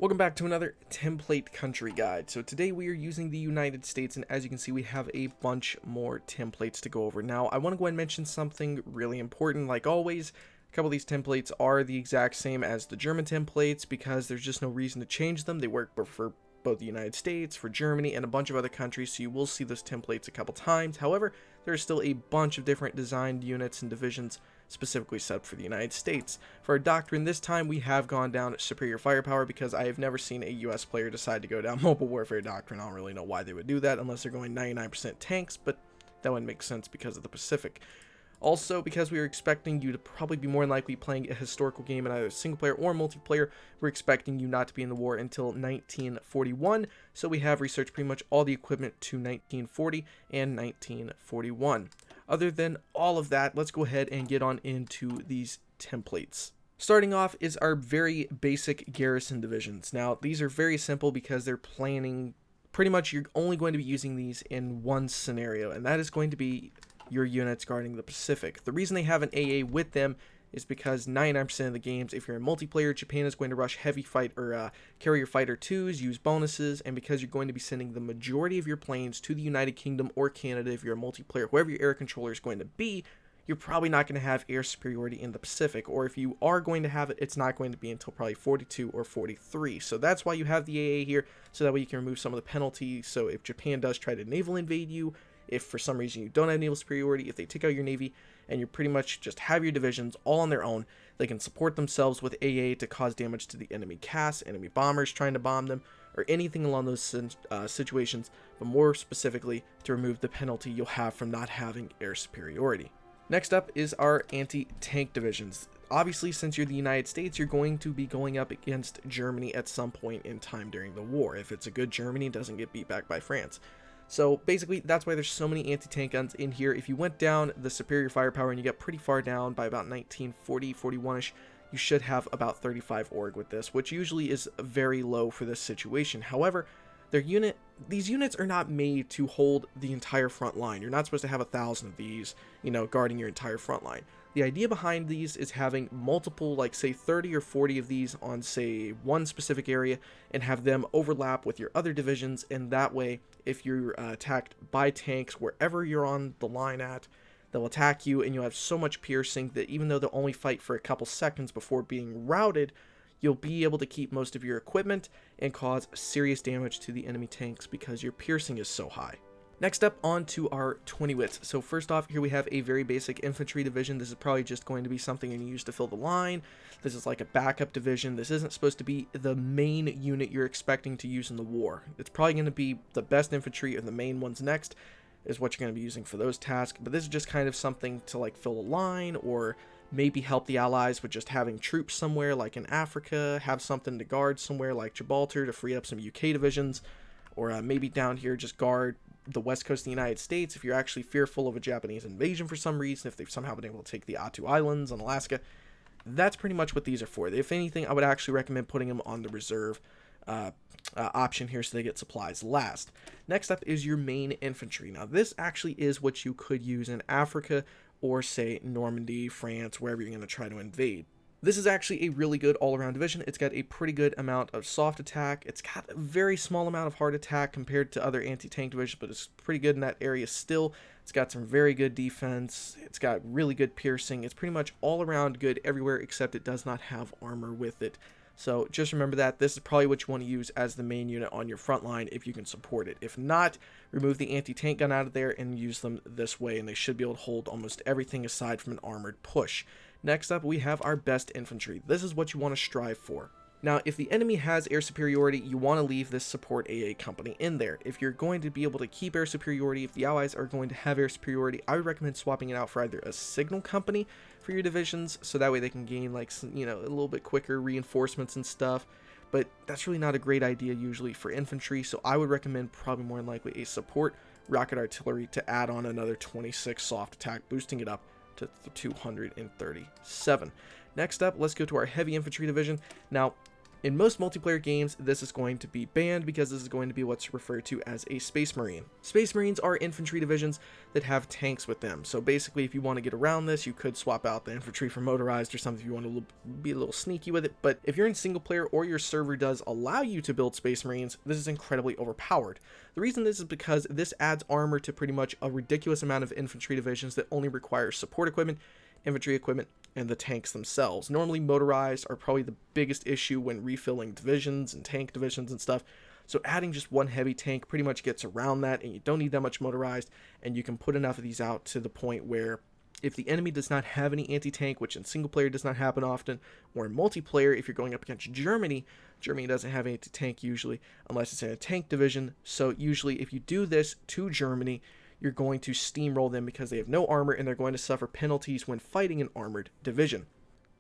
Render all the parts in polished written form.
Welcome back to another template country guide. So today we are using the United States, and as you can see we have a bunch more templates to go over. Now I want to go ahead and mention something really important. Like always, a couple of these templates are the exact same as the German templates because there's just no reason to change them. They work for both the United States, for Germany, and a bunch of other countries, so you will see those templates a couple times. However, there's still a bunch of different designed units and divisions specifically set for the United States. For our doctrine this time, we have gone down superior firepower because I have never seen a US player decide to go down mobile warfare doctrine. I don't really know why they would do that unless they're going 99% tanks, but that wouldn't make sense because of the Pacific. Also, because we are expecting you to probably be more than likely playing a historical game in either single player or multiplayer, we're expecting you not to be in the war until 1941, so we have researched pretty much all the equipment to 1940 and 1941. Other than all of that, let's go ahead and get on into these templates. Starting off is our very basic Garrison Divisions. Now, these are very simple because they're planning, pretty much you're only going to be using these in one scenario, and that is going to be your units guarding the Pacific. The reason they have an AA with them is because 99% of the games, if you're in multiplayer, Japan is going to rush heavy fight or carrier fighter 2s, use bonuses, and because you're going to be sending the majority of your planes to the United Kingdom or Canada if you're a multiplayer, whoever your air controller is going to be, you're probably not going to have air superiority in the Pacific, or if you are going to have it, it's not going to be until probably 42 or 43. So that's why you have the AA here, so that way you can remove some of the penalties. So if Japan does try to naval invade you, if for some reason you don't have naval superiority, if they take out your navy and you pretty much just have your divisions all on their own, they can support themselves with AA to cause damage to the enemy casts, enemy bombers trying to bomb them, or anything along those situations, but more specifically to remove the penalty you'll have from not having air superiority. Next up is our anti-tank divisions. Obviously, since you're the United States, you're going to be going up against Germany at some point in time during the war. If it's a good Germany, it doesn't get beat back by France. So basically, that's why there's so many anti-tank guns in here. If you went down the superior firepower and you got pretty far down by about 1940, 41-ish, you should have about 35 org with this, which usually is very low for this situation. However, these units are not made to hold the entire front line. You're not supposed to have 1,000 of these, guarding your entire front line. The idea behind these is having multiple, like say 30 or 40 of these on say one specific area and have them overlap with your other divisions, and that way if you're attacked by tanks wherever you're on the line at, they'll attack you and you'll have so much piercing that even though they'll only fight for a couple seconds before being routed, you'll be able to keep most of your equipment and cause serious damage to the enemy tanks because your piercing is so high. Next up, on to our 20 wits. So first off, here we have a very basic infantry division. This is probably just going to be something you use to fill the line. This is like a backup division. This isn't supposed to be the main unit you're expecting to use in the war. It's probably going to be the best infantry or the main ones next is what you're going to be using for those tasks. But this is just kind of something to like fill a line or maybe help the allies with just having troops somewhere like in Africa, have something to guard somewhere like Gibraltar to free up some UK divisions, or maybe down here just guard the west coast of the United States if you're actually fearful of a Japanese invasion for some reason, if they've somehow been able to take the Attu Islands on Alaska. That's pretty much what these are for. If anything, I would actually recommend putting them on the reserve option here so they get supplies last. Next up is your main infantry. Now this actually is what you could use in Africa or say Normandy, France, wherever you're going to try to invade. This is actually a really good all-around division. It's got a pretty good amount of soft attack. It's got a very small amount of hard attack compared to other anti-tank divisions, but it's pretty good in that area still. It's got some very good defense. It's got really good piercing. It's pretty much all-around good everywhere, except it does not have armor with it. So just remember that. This is probably what you want to use as the main unit on your front line if you can support it. If not, remove the anti-tank gun out of there and use them this way, and they should be able to hold almost everything aside from an armored push. Next up, we have our best infantry. This is what you want to strive for. Now, if the enemy has air superiority, you want to leave this support AA company in there. If you're going to be able to keep air superiority, if the allies are going to have air superiority, I would recommend swapping it out for either a signal company for your divisions, so that way they can gain like, a little bit quicker reinforcements and stuff. But that's really not a great idea usually for infantry, so I would recommend probably more than likely a support rocket artillery to add on another 26 soft attack, boosting it up to 237. Next up, let's go to our heavy infantry division. Now, In most multiplayer games, this is going to be banned because this is going to be what's referred to as a Space Marine. Space Marines are infantry divisions that have tanks with them. So basically, if you want to get around this, you could swap out the infantry for motorized or something if you want to be a little sneaky with it. But if you're in single player or your server does allow you to build Space Marines, this is incredibly overpowered. The reason this is because this adds armor to pretty much a ridiculous amount of infantry divisions that only require support equipment, infantry equipment, and the tanks themselves. Normally motorized are probably the biggest issue when refilling divisions and tank divisions and stuff. So adding just one heavy tank pretty much gets around that, and you don't need that much motorized, and you can put enough of these out to the point where if the enemy does not have any anti-tank, which in single player does not happen often, or in multiplayer, if you're going up against Germany doesn't have anti-tank usually, unless it's in a tank division. So usually if you do this to Germany, you're going to steamroll them because they have no armor and they're going to suffer penalties when fighting an armored division.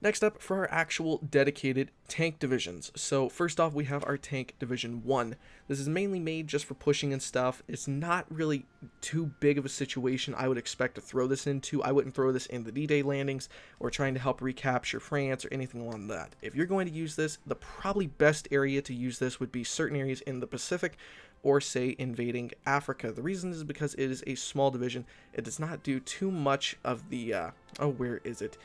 Next up for our actual dedicated tank divisions. So first off, we have our Tank Division 1. This is mainly made just for pushing and stuff. It's not really too big of a situation I would expect to throw this into. I wouldn't throw this in the D-Day landings or trying to help recapture France or anything along that. If you're going to use this, the probably best area to use this would be certain areas in the Pacific, or say invading Africa. The reason is because it is a small division. It does not do too much of the where is it?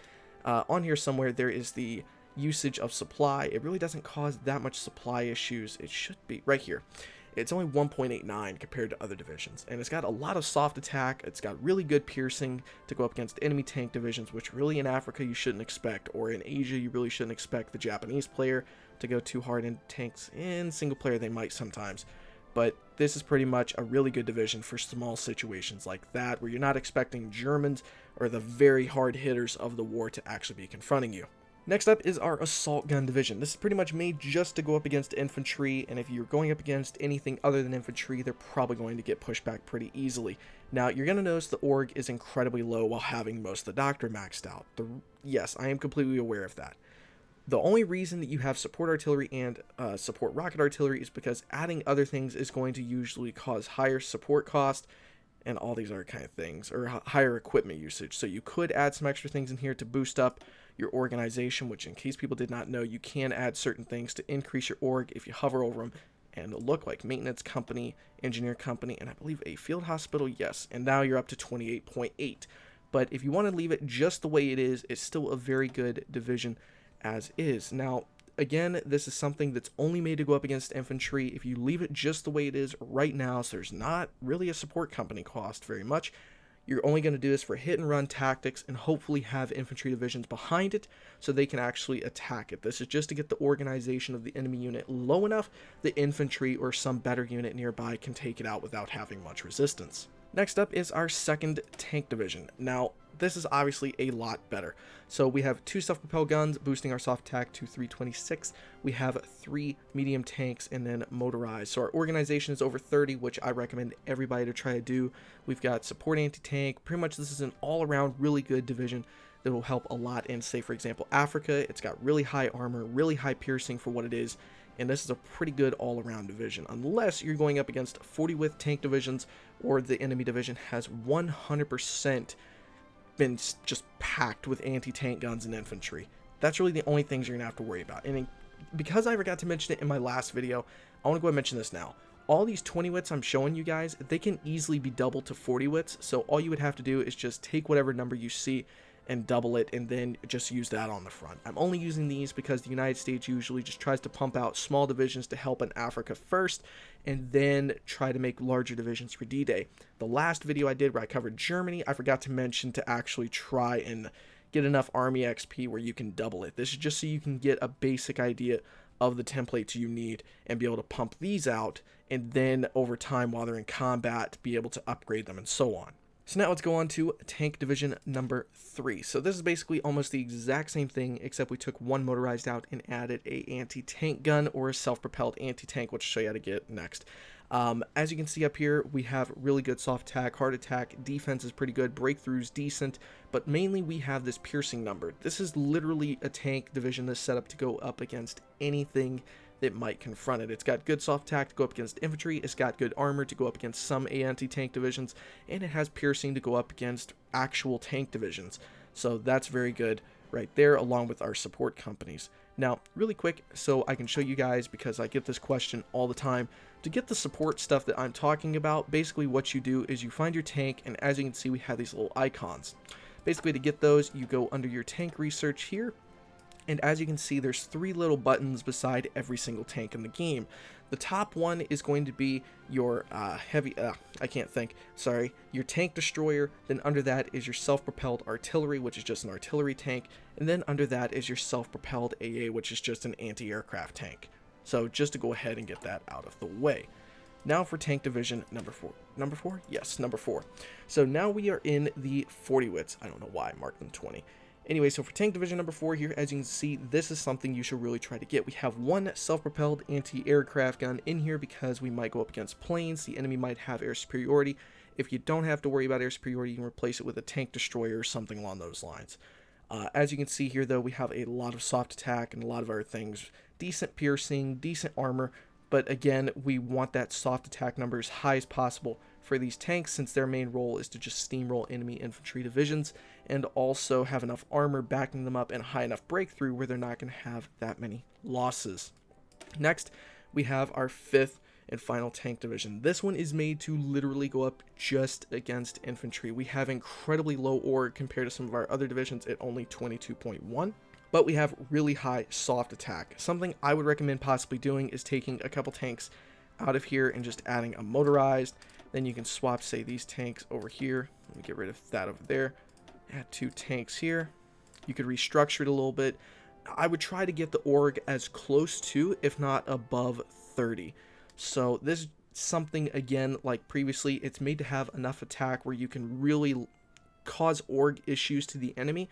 On here somewhere there is the usage of supply. It really doesn't cause that much supply issues. It should be right here. It's only 1.89 compared to other divisions, and it's got a lot of soft attack. It's got really good piercing to go up against enemy tank divisions, which really in Africa you shouldn't expect, or in Asia you really shouldn't expect the Japanese player to go too hard in tanks. In single player they might sometimes, but this is pretty much a really good division for small situations like that, where you're not expecting Germans or the very hard hitters of the war to actually be confronting you. Next up is our Assault Gun Division. This is pretty much made just to go up against infantry, and if you're going up against anything other than infantry, they're probably going to get pushed back pretty easily. Now, you're going to notice the org is incredibly low while having most of the doctrine maxed out. Yes, I am completely aware of that. The only reason that you have support artillery and support rocket artillery is because adding other things is going to usually cause higher support cost and all these other kind of things, or higher equipment usage. So you could add some extra things in here to boost up your organization, which in case people did not know, you can add certain things to increase your org if you hover over them and look like maintenance company, engineer company, and I believe a field hospital, yes, and now you're up to 28.8. But if you want to leave it just the way it is, it's still a very good division as is. Now, again, this is something that's only made to go up against infantry. If you leave it just the way it is right now, so there's not really a support company cost very much, you're only going to do this for hit and run tactics and hopefully have infantry divisions behind it so they can actually attack it. This is just to get the organization of the enemy unit low enough that infantry or some better unit nearby can take it out without having much resistance. Next up is our second tank division. Now, this is obviously a lot better. So we have 2 self-propelled guns boosting our soft attack to 326. We have 3 medium tanks and then motorized. So our organization is over 30, which I recommend everybody to try to do. We've got support anti-tank. Pretty much this is an all-around really good division that will help a lot in, say, for example, Africa. It's got really high armor, really high piercing for what it is. And this is a pretty good all-around division, unless you're going up against 40 width tank divisions or the enemy division has 100% been just packed with anti-tank guns and infantry. That's really the only things you're gonna have to worry about. And because I forgot to mention it in my last video, I want to go ahead and mention this now. All these 20 wits I'm showing you guys, they can easily be doubled to 40 wits. So all you would have to do is just take whatever number you see and double it, and then just use that on the front. I'm only using these because the United States usually just tries to pump out small divisions to help in Africa first, and then try to make larger divisions for D-Day. The last video I did where I covered Germany, I forgot to mention to actually try and get enough Army XP where you can double it. This is just so you can get a basic idea of the templates you need and be able to pump these out, and then over time while they're in combat be able to upgrade them and so on. So now let's go on to Tank Division number 3. So this is basically almost the exact same thing, except we took one motorized out and added a anti-tank gun or a self-propelled anti-tank, which I'll show you how to get next. As you can see up here, we have really good soft attack, hard attack, defense is pretty good, breakthroughs decent, but mainly we have this piercing number. This is literally a tank division that's set up to go up against anything that might confront it. It's got good soft attack to go up against infantry, it's got good armor to go up against some anti-tank divisions, and it has piercing to go up against actual tank divisions. So that's very good right there, along with our support companies. Now, really quick, so I can show you guys, because I get this question all the time, to get the support stuff that I'm talking about, basically what you do is you find your tank, and as you can see, we have these little icons. Basically, to get those, you go under your tank research here, and as you can see, there's 3 little buttons beside every single tank in the game. The top one is going to be your your tank destroyer. Then under that is your self-propelled artillery, which is just an artillery tank. And then under that is your self-propelled AA, which is just an anti-aircraft tank. So just to go ahead and get that out of the way. Now for tank division number 4. Number 4? Yes, number 4. So now we are in the 40 wits. I don't know why I marked them 20. Anyway, so for tank division number 4 here, as you can see, this is something you should really try to get. We have one self-propelled anti-aircraft gun in here because we might go up against planes. The enemy might have air superiority. If you don't have to worry about air superiority, you can replace it with a tank destroyer or something along those lines. As you can see here, though, we have a lot of soft attack and a lot of other things. Decent piercing, decent armor, but again, we want that soft attack number as high as possible for these tanks, since their main role is to just steamroll enemy infantry divisions and also have enough armor backing them up and a high enough breakthrough where they're not going to have that many losses. Next, we have our 5th and final tank division. This one is made to literally go up just against infantry. We have incredibly low org compared to some of our other divisions at only 22.1. But we have really high soft attack. Something I would recommend possibly doing is taking a couple tanks out of here and just adding a motorized. Then you can swap, say, these tanks over here. Let me get rid of that over there. Add 2 tanks here. You could restructure it a little bit. I would try to get the org as close to, if not above, 30. So this is something, again, like previously, it's made to have enough attack where you can really cause org issues to the enemy,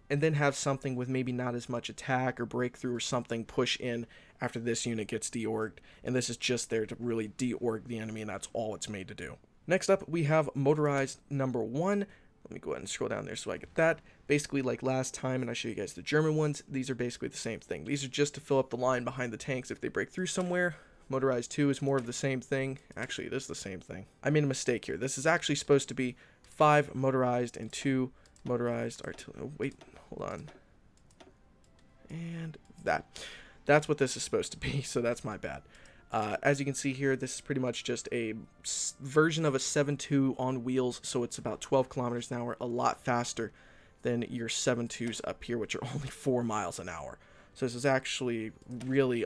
and then have something with maybe not as much attack or breakthrough or something push in after this unit gets deorged, and this is just there to really deorg the enemy, and that's all it's made to do. Next up, we have motorized number 1. Let me go ahead and scroll down there so I get that. Basically, like last time, and I show you guys the German ones, these are basically the same thing. These are just to fill up the line behind the tanks if they break through somewhere. Motorized 2 is more of the same thing. Actually, it is the same thing. I made a mistake here. This is actually supposed to be 5 motorized and 2 motorized artillery. Oh, wait, hold on. And that's what this is supposed to be, so that's my bad. As you can see here, this is pretty much just a version of a 7.2 on wheels, so it's about 12 kilometers an hour, a lot faster than your 7.2s up here, which are only 4 miles an hour. So this is actually really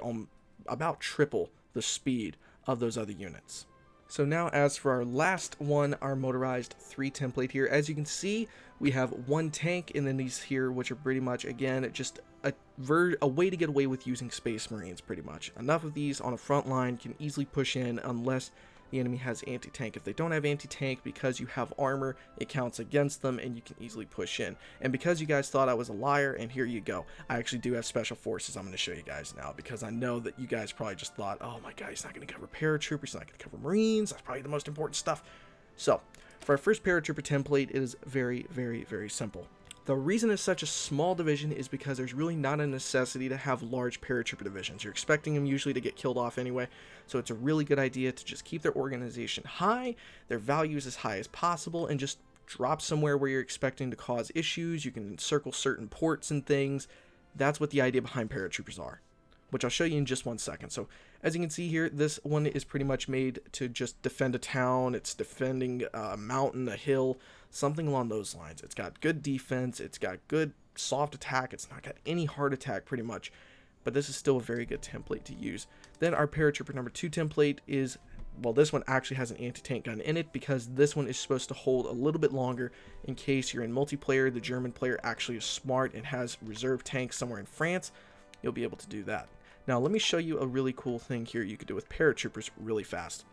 about triple the speed of those other units. So now, as for our last one, our motorized 3 template here, as you can see, we have 1 tank, and then these here, which are pretty much, again, just a way to get away with using Space Marines, pretty much. Enough of these on a front line can easily push in unless the enemy has anti-tank. If they don't have anti-tank, because you have armor, it counts against them, and you can easily push in. And because you guys thought I was a liar, and here you go, I actually do have special forces I'm going to show you guys now, because I know that you guys probably just thought, oh my god, he's not going to cover paratroopers, he's not going to cover Marines, that's probably the most important stuff. So, for our first paratrooper template, it is very, very, very simple. The reason it's such a small division is because there's really not a necessity to have large paratrooper divisions. You're expecting them usually to get killed off anyway, so it's a really good idea to just keep their organization high, their values as high as possible, and just drop somewhere where you're expecting to cause issues. You can encircle certain ports and things. That's what the idea behind paratroopers are, which I'll show you in just 1 second. So as you can see here, this one is pretty much made to just defend a town. It's defending a mountain, a hill, something along those lines. It's got good defense, it's got good soft attack, it's not got any hard attack pretty much, but this is still a very good template to use. Then our paratrooper number 2 template is, well, this one actually has an anti-tank gun in it, because this one is supposed to hold a little bit longer in case you're in multiplayer. The German player actually is smart and has reserve tanks somewhere in France. You'll be able to do that. Now let me show you a really cool thing here you could do with paratroopers really fast.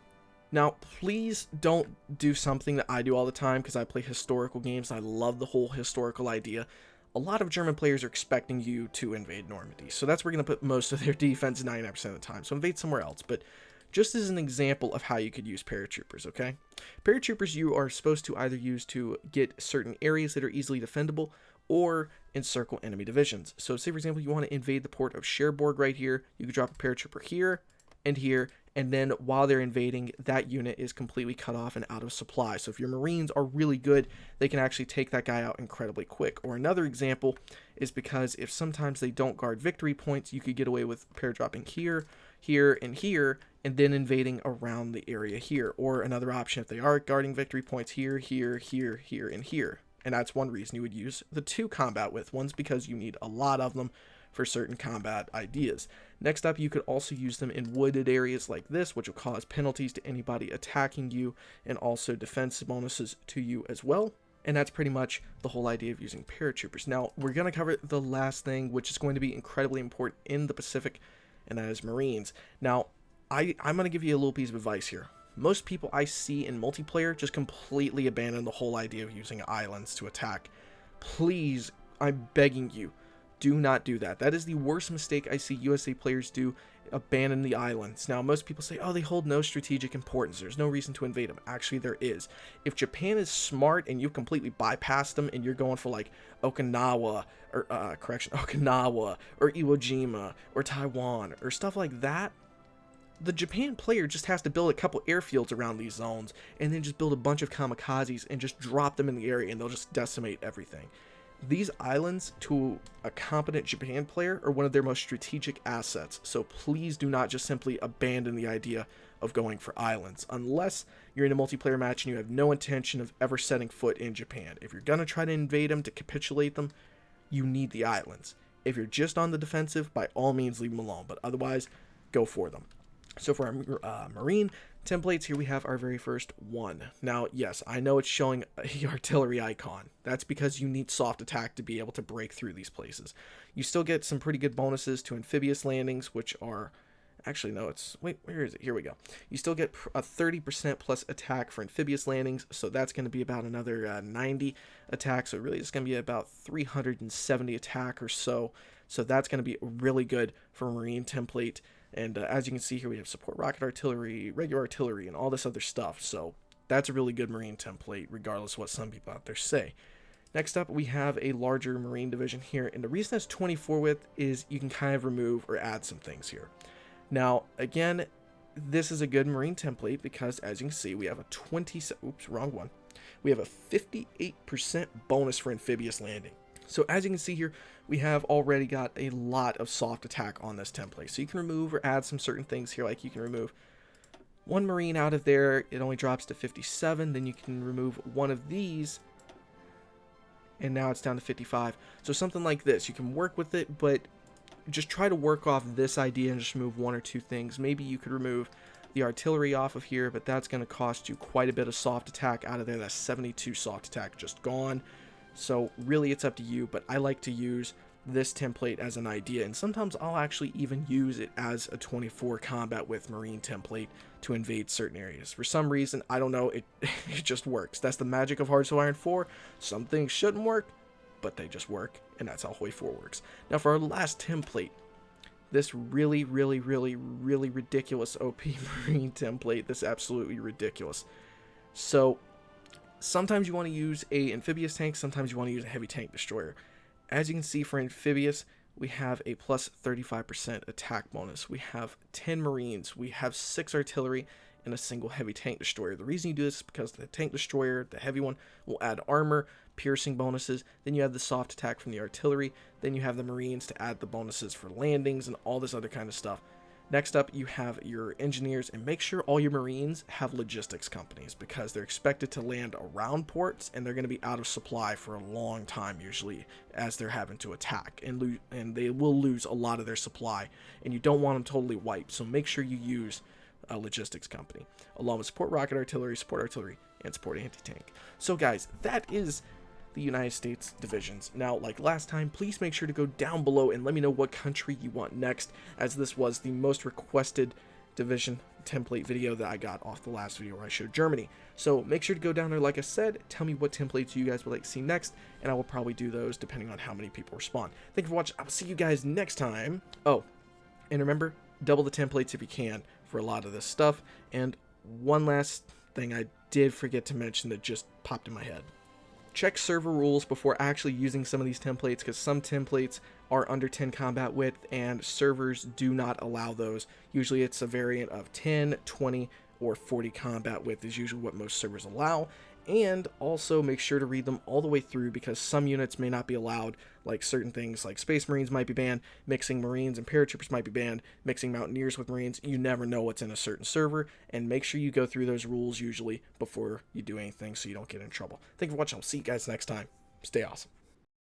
Now, please don't do something that I do all the time, because I play historical games and I love the whole historical idea. A lot of German players are expecting you to invade Normandy, so that's where we're going to put most of their defense 99% of the time, so invade somewhere else. But just as an example of how you could use paratroopers, okay? Paratroopers you are supposed to either use to get certain areas that are easily defendable, or encircle enemy divisions. So say, for example, you want to invade the port of Cherbourg right here, you could drop a paratrooper here, and here, and then while they're invading, that unit is completely cut off and out of supply. So if your Marines are really good, they can actually take that guy out incredibly quick. Or another example is because if sometimes they don't guard victory points, you could get away with paradropping here, here, and here, and then invading around the area here. Or another option, if they are guarding victory points here, here, here, here, and here. And that's one reason you would use the 2 combat with ones, because you need a lot of them for certain combat ideas. Next up, you could also use them in wooded areas like this, which will cause penalties to anybody attacking you, and also defense bonuses to you as well. And that's pretty much the whole idea of using paratroopers. Now, we're going to cover the last thing, which is going to be incredibly important in the Pacific, and that is Marines. Now, I'm going to give you a little piece of advice here. Most people I see in multiplayer just completely abandon the whole idea of using islands to attack. Please, I'm begging you, do not do that. That is the worst mistake I see USA players do, abandon the islands. Now, most people say, oh, they hold no strategic importance. There's no reason to invade them. Actually, there is. If Japan is smart and you've completely bypassed them and you're going for like Okinawa, or Okinawa, or Iwo Jima, or Taiwan, or stuff like that, the Japan player just has to build a couple airfields around these zones and then just build a bunch of kamikazes and just drop them in the area, and they'll just decimate everything. These islands, to a competent Japan player, are one of their most strategic assets, so please do not just simply abandon the idea of going for islands, unless you're in a multiplayer match and you have no intention of ever setting foot in Japan. If you're going to try to invade them, to capitulate them, you need the islands. If you're just on the defensive, by all means leave them alone, but otherwise, go for them. So for our Marine templates, here we have our very first one. Now, yes, I know it's showing a artillery icon. That's because you need soft attack to be able to break through these places. You still get some pretty good bonuses to amphibious landings, which are... Actually, no, it's... Wait, where is it? Here we go. You still get a 30% plus attack for amphibious landings, so that's going to be about another 90 attack, so really it's going to be about 370 attack or so. So that's going to be really good for a Marine template. And as you can see here, we have support rocket artillery, regular artillery, and all this other stuff. So that's a really good Marine template, regardless of what some people out there say. Next up, we have a larger Marine division here. And the reason that's 24 width is you can kind of remove or add some things here. Now, again, this is a good Marine template because, as you can see, we have a 20... Oops, wrong one. We have a 58% bonus for amphibious landing. So as you can see here, we have already got a lot of soft attack on this template. So you can remove or add some certain things here, like you can remove one Marine out of there, it only drops to 57. Then you can remove one of these, and now it's down to 55. So something like this, you can work with it, but just try to work off this idea and just remove one or two things. Maybe you could remove the artillery off of here, but that's going to cost you quite a bit of soft attack out of there. That's 72 soft attack just gone. So really it's up to you, but I like to use this template as an idea, and sometimes I'll actually even use it as a 24 combat with Marine template to invade certain areas. For some reason, I don't know, it just works. That's the magic of HOI4. Some things shouldn't work, but they just work, and that's how HOI4 works. Now for our last template, this really ridiculous OP Marine template. This is absolutely ridiculous. So sometimes you want to use a amphibious tank, sometimes you want to use a heavy tank destroyer. As you can see, for amphibious, we have a plus 35% attack bonus. We have 10 Marines, we have 6 artillery, and a single heavy tank destroyer. The reason you do this is because the tank destroyer, the heavy one, will add armor, piercing bonuses. Then you have the soft attack from the artillery. Then you have the Marines to add the bonuses for landings and all this other kind of stuff. Next up, you have your engineers, and make sure all your Marines have logistics companies because they're expected to land around ports, and they're going to be out of supply for a long time usually as they're having to attack, and they will lose a lot of their supply, and you don't want them totally wiped. So make sure you use a logistics company along with support rocket artillery, and support anti-tank. So guys, that is the United States divisions. Now, like last time, please make sure to go down below and let me know what country you want next, as this was the most requested division template video that I got off the last video where I showed Germany. So make sure to go down there, like I said, tell me what templates you guys would like to see next, and I will probably do those depending on how many people respond. Thank you for watching. I will see you guys next time. Oh, and remember, double the templates if you can for a lot of this stuff. And one last thing I did forget to mention that just popped in my head. check server rules before actually using some of these templates, because some templates are under 10 combat width and servers do not allow those. Usually it's a variant of 10, 20, or 40 combat width is usually what most servers allow. And also make sure to read them all the way through, because some units may not be allowed, like certain things like Space Marines might be banned, mixing Marines and Paratroopers might be banned, mixing Mountaineers with Marines. You never know what's in a certain server, and make sure you go through those rules usually before you do anything so you don't get in trouble. Thank you for watching. I'll see you guys next time. Stay awesome.